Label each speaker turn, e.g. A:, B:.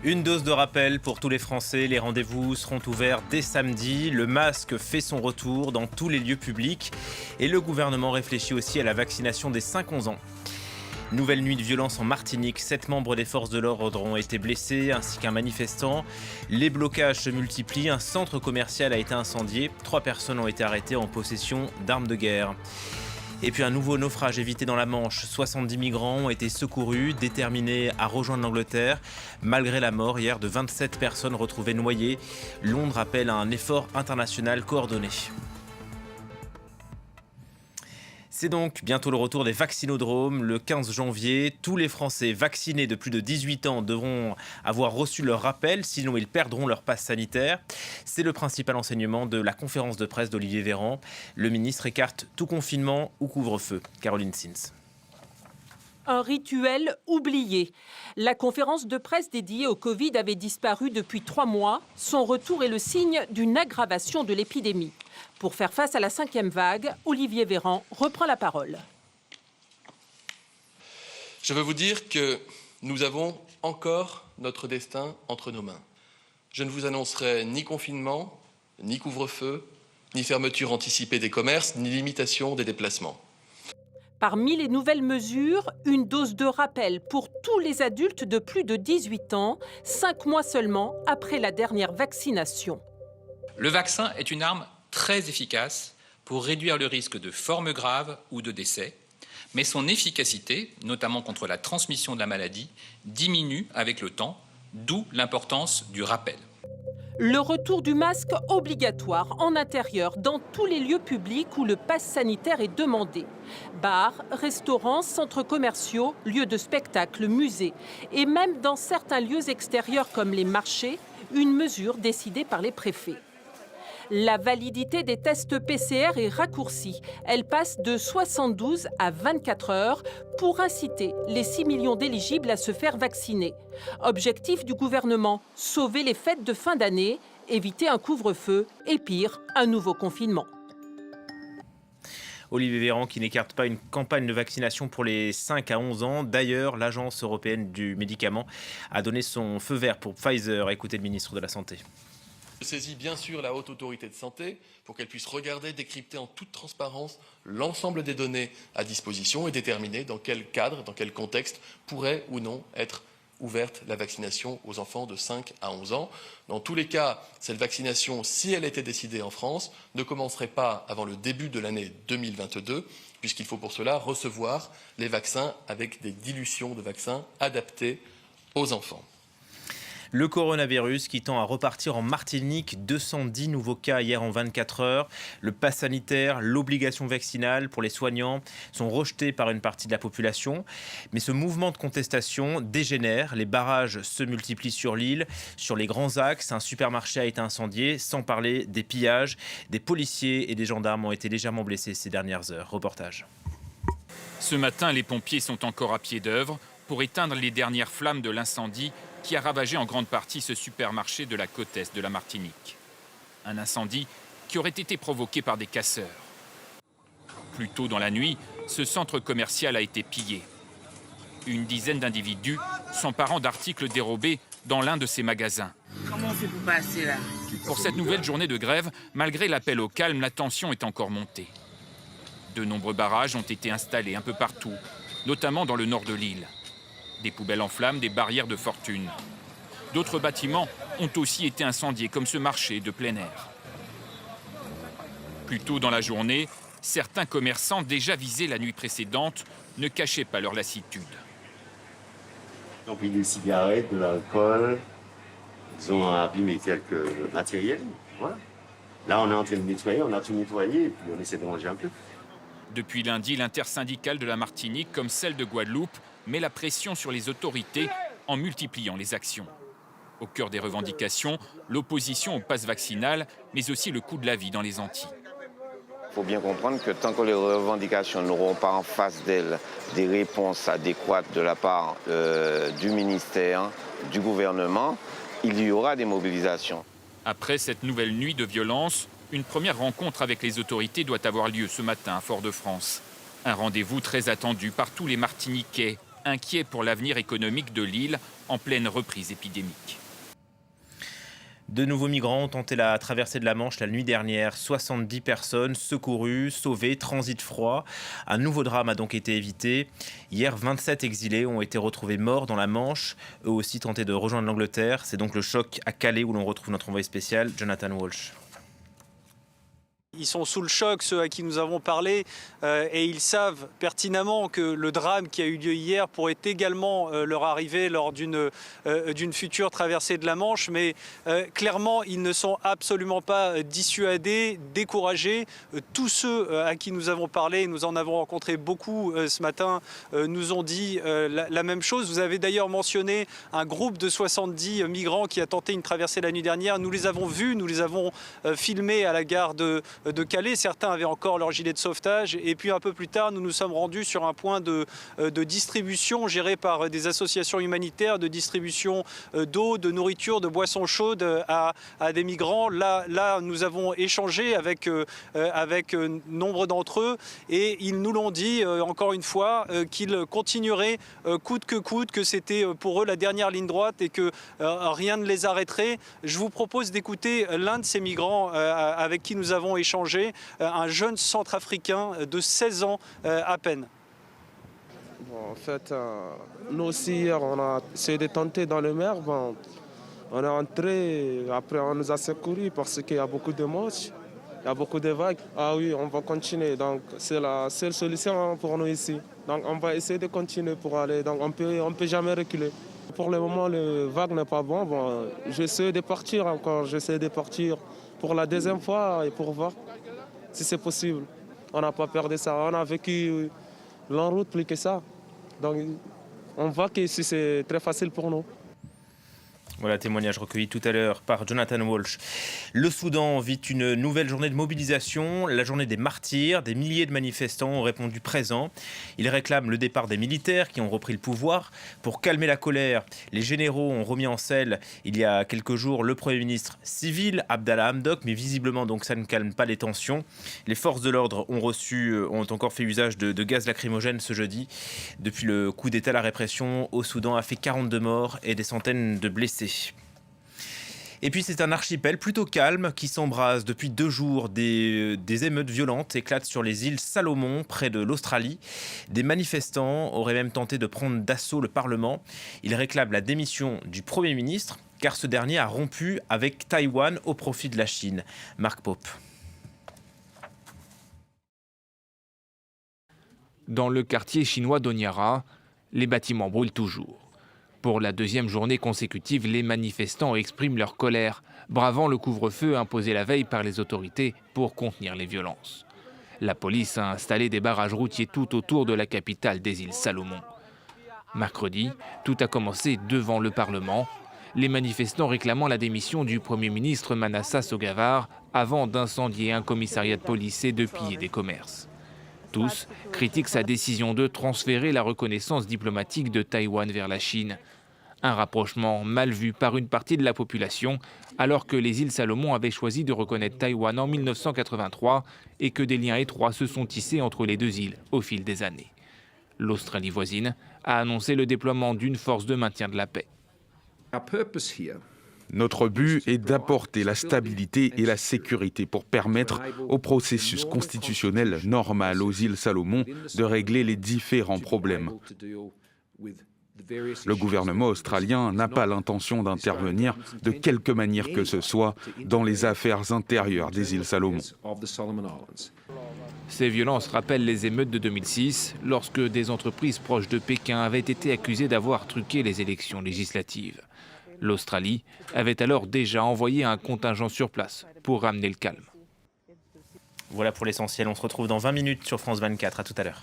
A: Une dose de rappel pour tous les Français. Les rendez-vous seront ouverts dès samedi. Le masque fait son retour dans tous les lieux publics. Et le gouvernement réfléchit aussi à la vaccination des 5-11 ans. Nouvelle nuit de violence en Martinique. 7 membres des forces de l'ordre ont été blessés, ainsi qu'un manifestant. Les blocages se multiplient. Un centre commercial a été incendié. 3 personnes ont été arrêtées en possession d'armes de guerre. Et puis un nouveau naufrage évité dans la Manche. 70 migrants ont été secourus, déterminés à rejoindre l'Angleterre. Malgré la mort hier de 27 personnes retrouvées noyées, Londres appelle à un effort international coordonné. C'est donc bientôt le retour des vaccinodromes. Le 15 janvier, tous les Français vaccinés de plus de 18 ans devront avoir reçu leur rappel, sinon ils perdront leur passe sanitaire. C'est le principal enseignement de la conférence de presse d'Olivier Véran. Le ministre écarte tout confinement ou couvre-feu. Caroline Sins.
B: Un rituel oublié. La conférence de presse dédiée au Covid avait disparu depuis 3 mois. Son retour est le signe d'une aggravation de l'épidémie. Pour faire face à la 5e vague, Olivier Véran reprend la parole.
C: Je veux vous dire que nous avons encore notre destin entre nos mains. Je ne vous annoncerai ni confinement, ni couvre-feu, ni fermeture anticipée des commerces, ni limitation des déplacements.
B: Parmi les nouvelles mesures, une dose de rappel pour tous les adultes de plus de 18 ans, 5 mois seulement après la dernière vaccination.
D: Le vaccin est une arme très efficace pour réduire le risque de formes graves ou de décès, mais son efficacité, notamment contre la transmission de la maladie, diminue avec le temps, d'où l'importance du rappel.
B: Le retour du masque obligatoire en intérieur dans tous les lieux publics où le pass sanitaire est demandé. Bars, restaurants, centres commerciaux, lieux de spectacle, musées et même dans certains lieux extérieurs comme les marchés, une mesure décidée par les préfets. La validité des tests PCR est raccourcie. Elle passe de 72 à 24 heures pour inciter les 6 millions d'éligibles à se faire vacciner. Objectif du gouvernement, sauver les fêtes de fin d'année, éviter un couvre-feu et pire, un nouveau confinement.
A: Olivier Véran qui n'écarte pas une campagne de vaccination pour les 5 à 11 ans. D'ailleurs, l'Agence européenne du médicament a donné son feu vert pour Pfizer. Écoutez le ministre de la Santé.
C: Je saisis bien sûr la Haute Autorité de Santé pour qu'elle puisse regarder, décrypter en toute transparence l'ensemble des données à disposition et déterminer dans quel cadre, dans quel contexte pourrait ou non être ouverte la vaccination aux enfants de 5 à 11 ans. Dans tous les cas, cette vaccination, si elle était décidée en France, ne commencerait pas avant le début de l'année 2022, puisqu'il faut pour cela recevoir les vaccins avec des dilutions de vaccins adaptées aux enfants.
A: Le coronavirus qui tend à repartir en Martinique, 210 nouveaux cas hier en 24 heures. Le pass sanitaire, l'obligation vaccinale pour les soignants sont rejetés par une partie de la population. Mais ce mouvement de contestation dégénère. Les barrages se multiplient sur l'île, sur les grands axes. Un supermarché a été incendié, sans parler des pillages. Des policiers et des gendarmes ont été légèrement blessés ces dernières heures. Reportage.
E: Ce matin, les pompiers sont encore à pied d'œuvre pour éteindre les dernières flammes de l'incendie qui a ravagé en grande partie ce supermarché de la côte est de la Martinique. Un incendie qui aurait été provoqué par des casseurs. Plus tôt dans la nuit, ce centre commercial a été pillé. Une dizaine d'individus s'emparant d'articles dérobés dans l'un de ces magasins.
F: Comment on fait pour passer là?
E: Pour cette nouvelle journée de grève, malgré l'appel au calme, la tension est encore montée. De nombreux barrages ont été installés un peu partout, notamment dans le nord de l'île. Des poubelles en flammes, des barrières de fortune. D'autres bâtiments ont aussi été incendiés, comme ce marché de plein air. Plus tôt dans la journée, certains commerçants déjà visés la nuit précédente ne cachaient pas leur lassitude.
G: Ils ont pris des cigarettes, de l'alcool, ils ont abîmé quelques matériels. Voilà. Là, on est en train de nettoyer, on a tout nettoyé et puis on essaie de ranger un peu.
E: Depuis lundi, l'intersyndicale de la Martinique, comme celle de Guadeloupe, met la pression sur les autorités en multipliant les actions. Au cœur des revendications, l'opposition au pass vaccinal, mais aussi le coût de la vie dans les Antilles.
H: Il faut bien comprendre que tant que les revendications n'auront pas en face d'elles des réponses adéquates de la part du ministère, du gouvernement, il y aura des mobilisations.
E: Après cette nouvelle nuit de violence, une première rencontre avec les autorités doit avoir lieu ce matin à Fort-de-France. Un rendez-vous très attendu par tous les Martiniquais, inquiets pour l'avenir économique de l'île en pleine reprise épidémique.
A: De nouveaux migrants ont tenté la traversée de la Manche la nuit dernière. 70 personnes secourues, sauvées, transit froid. Un nouveau drame a donc été évité. Hier, 27 exilés ont été retrouvés morts dans la Manche. Eux aussi tentaient de rejoindre l'Angleterre. C'est donc le choc à Calais où l'on retrouve notre envoyé spécial, Jonathan Walsh.
I: Ils sont sous le choc, ceux à qui nous avons parlé, et ils savent pertinemment que le drame qui a eu lieu hier pourrait également leur arriver lors d'une future traversée de la Manche. Mais clairement, ils ne sont absolument pas dissuadés, découragés. Tous ceux à qui nous avons parlé, nous en avons rencontré beaucoup ce matin, nous ont dit la même chose. Vous avez d'ailleurs mentionné un groupe de 70 migrants qui a tenté une traversée la nuit dernière. Nous les avons vus, nous les avons filmés à la gare de Calais. Certains avaient encore leur gilet de sauvetage. Et puis un peu plus tard, nous nous sommes rendus sur un point de distribution géré par des associations humanitaires, de distribution d'eau, de nourriture, de boissons chaudes à des migrants. Là, nous avons échangé avec nombre d'entre eux et ils nous l'ont dit encore une fois qu'ils continueraient coûte que coûte, que c'était pour eux la dernière ligne droite et que rien ne les arrêterait. Je vous propose d'écouter l'un de ces migrants avec qui nous avons échangé, un jeune centrafricain de 16 ans à peine.
J: Bon, en fait, nous aussi hier on a essayé de tenter dans le mer. Bon, on est entré, après on nous a secourus parce qu'il y a beaucoup de moches, il y a beaucoup de vagues. Ah oui, on va continuer, donc c'est la seule solution pour nous ici. Donc on va essayer de continuer pour aller, donc on peut jamais reculer. Pour le moment, le vague n'est pas bon. Bon, j'essaie de partir encore, j'essaie de partir pour la deuxième fois et pour voir si c'est possible. On n'a pas peur de ça, on a vécu l'en-route plus que ça. Donc on voit que ici c'est très facile pour nous.
A: Voilà, témoignage recueilli tout à l'heure par Jonathan Walsh. Le Soudan vit une nouvelle journée de mobilisation, la journée des martyrs. Des milliers de manifestants ont répondu présents. Ils réclament le départ des militaires qui ont repris le pouvoir. Pour calmer la colère, les généraux ont remis en selle il y a quelques jours le Premier ministre civil, Abdallah Hamdok, mais visiblement donc ça ne calme pas les tensions. Les forces de l'ordre ont encore fait usage de gaz lacrymogène ce jeudi. Depuis le coup d'État, la répression au Soudan a fait 42 morts et des centaines de blessés. Et puis c'est un archipel plutôt calme qui s'embrase depuis 2 jours. Des émeutes violentes éclatent sur les îles Salomon, près de l'Australie. Des manifestants auraient même tenté de prendre d'assaut le Parlement. Ils réclament la démission du Premier ministre, car ce dernier a rompu avec Taïwan au profit de la Chine. Marc Pope.
K: Dans le quartier chinois d'Honiara, les bâtiments brûlent toujours. Pour la 2e journée consécutive, les manifestants expriment leur colère, bravant le couvre-feu imposé la veille par les autorités pour contenir les violences. La police a installé des barrages routiers tout autour de la capitale des îles Salomon. Mercredi, tout a commencé devant le Parlement, les manifestants réclamant la démission du Premier ministre Manasseh Sogavare avant d'incendier un commissariat de police et de piller des commerces. Tous critiquent sa décision de transférer la reconnaissance diplomatique de Taïwan vers la Chine. Un rapprochement mal vu par une partie de la population, alors que les îles Salomon avaient choisi de reconnaître Taïwan en 1983 et que des liens étroits se sont tissés entre les 2 îles au fil des années. L'Australie voisine a annoncé le déploiement d'une force de maintien de la paix.
L: Notre but est d'apporter la stabilité et la sécurité pour permettre au processus constitutionnel normal aux îles Salomon de régler les différents problèmes. Le gouvernement australien n'a pas l'intention d'intervenir de quelque manière que ce soit dans les affaires intérieures des îles Salomon.
K: Ces violences rappellent les émeutes de 2006, lorsque des entreprises proches de Pékin avaient été accusées d'avoir truqué les élections législatives. L'Australie avait alors déjà envoyé un contingent sur place pour ramener le calme.
A: Voilà pour l'essentiel, on se retrouve dans 20 minutes sur France 24, à tout à l'heure.